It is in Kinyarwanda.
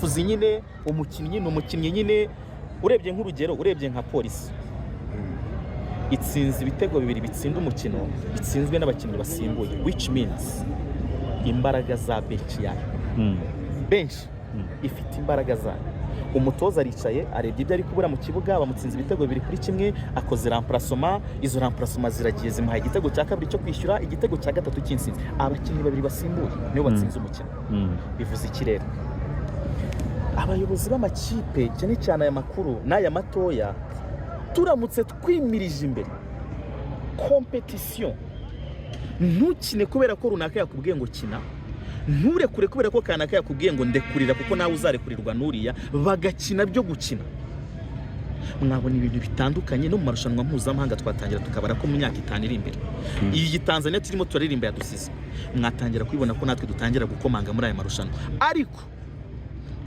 umusifuzi nyine umukinnyi nyine urebye nk'urugero urebye nka polisi itsinze ibitego 2 bitsinda umukino bitsinzwe n'abakinnyi basimbuye which means imbaraga za bench yayo bench ifite imbaraga zayo umutoza aricaye arebye ibyo ari kubura mu kibuga bamutsinze ibitego 2-1 akoze remplacement izo remplacement ziragiye zimuhaye igitego cya kabiri cyo kwishyura igitego cya gatatu cy'insinzi abakinnyi 2 basimbuye niyo batsinze umukino bivuze ikirere abayobozi b'amakipe cyane cyane aya makuru n'aya matoya turamutse twimirije imbere competition ntukine kubera ko runaka yakubwiye ngo kina nturekure kubera ko kanaka yakubwiye ngo ndekurira kuko nawe uzarekurirwa nuriya bagakina byo gukina mwabona ibintu bitandukanye no mu marushanwa mpuzamahanga twatangira tukabara ko mu myaka 5 iri imbere iyi Tanzania turimo turaririmba yadusize mwatangira kwibona ko natwe dutangira gukomanga muri aya marushanwa ariko